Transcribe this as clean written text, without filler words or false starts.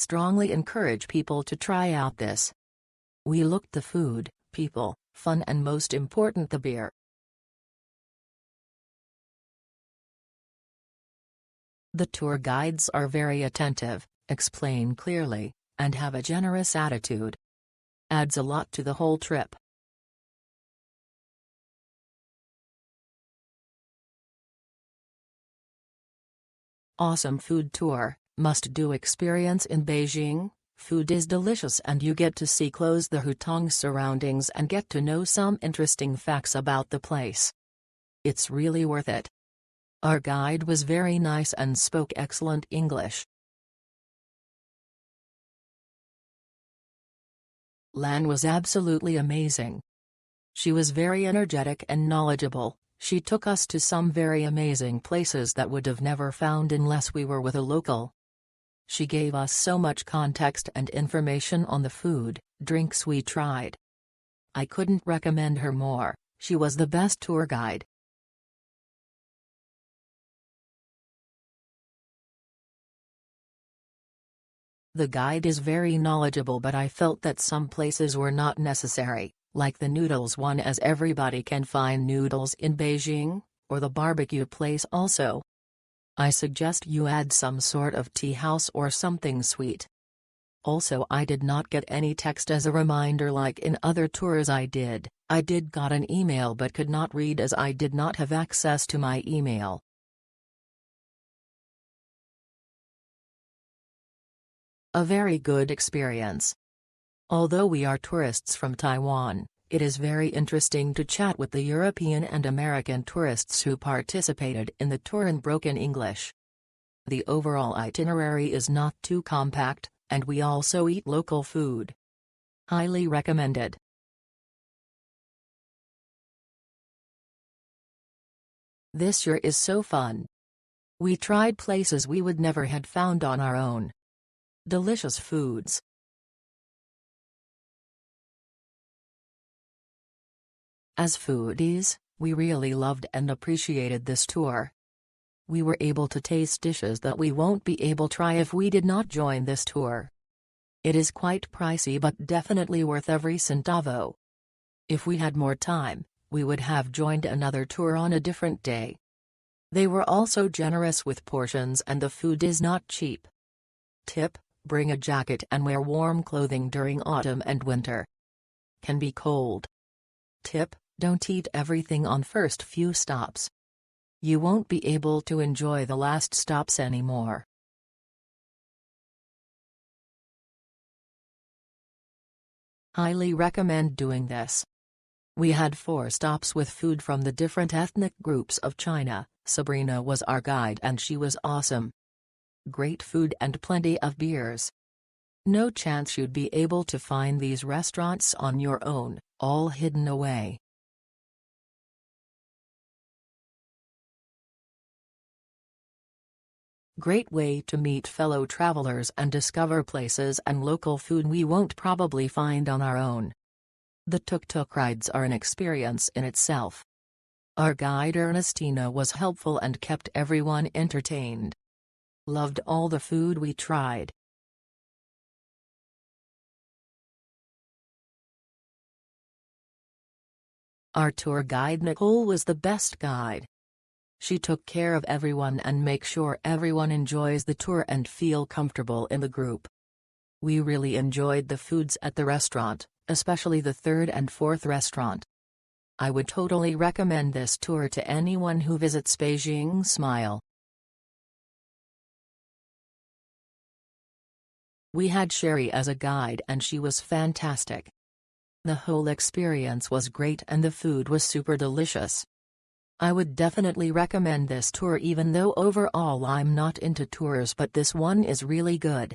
strongly encourage people to try out this. We looked the food, people, fun and most important the beer. The tour guides are very attentive, explain clearly, and have a generous attitude. Adds a lot to the whole trip. Awesome food tour, must-do experience in Beijing. Food is delicious and you get to see close the Hutong surroundings and get to know some interesting facts about the place. It's really worth it. Our guide was very nice and spoke excellent English. Lan was absolutely amazing. She was very energetic and knowledgeable. She took us to some very amazing places that would have never found unless we were with a local. She gave us so much context and information on the food, drinks we tried. I couldn't recommend her more. She was the best tour guide. The guide is very knowledgeable, but I felt that some places were not necessary, like the noodles one, as everybody can find noodles in Beijing, or the barbecue place also. I suggest you add some sort of tea house or something sweet. Also, I did not get any text as a reminder like in other tours I did. I did got an email but could not read as I did not have access to my email. A very good experience. Although we are tourists from Taiwan, it is very interesting to chat with the European and American tourists who participated in the tour in broken English. The overall itinerary is not too compact, and we also eat local food. Highly recommended. This year is so fun. We tried places we would never had found on our own. Delicious foods. As foodies, we really loved and appreciated this tour. We were able to taste dishes that we won't be able to try if we did not join this tour. It is quite pricey but definitely worth every centavo. If we had more time, we would have joined another tour on a different day. They were also generous with portions and the food is not cheap. Tip: bring a jacket and wear warm clothing during autumn and winter. Can be cold. Tip: don't eat everything on first few stops. You won't be able to enjoy the last stops anymore. Highly recommend doing this. We had 4 stops with food from the different ethnic groups of China. Sabrina was our guide and she was awesome. Great food and plenty of beers. No chance you'd be able to find these restaurants on your own, all hidden away. Great way to meet fellow travelers and discover places and local food we won't probably find on our own. The tuk-tuk rides are an experience in itself. Our guide Ernestina was helpful and kept everyone entertained. Loved all the food we tried. Our tour guide Nicole was the best guide. She took care of everyone and make sure everyone enjoys the tour and feel comfortable in the group. We really enjoyed the foods at the restaurant, especially the 3rd and 4th restaurant. I would totally recommend this tour to anyone who visits Beijing. Smile. We had Sherry as a guide and she was fantastic. The whole experience was great and the food was super delicious. I would definitely recommend this tour even though overall I'm not into tours, but this one is really good.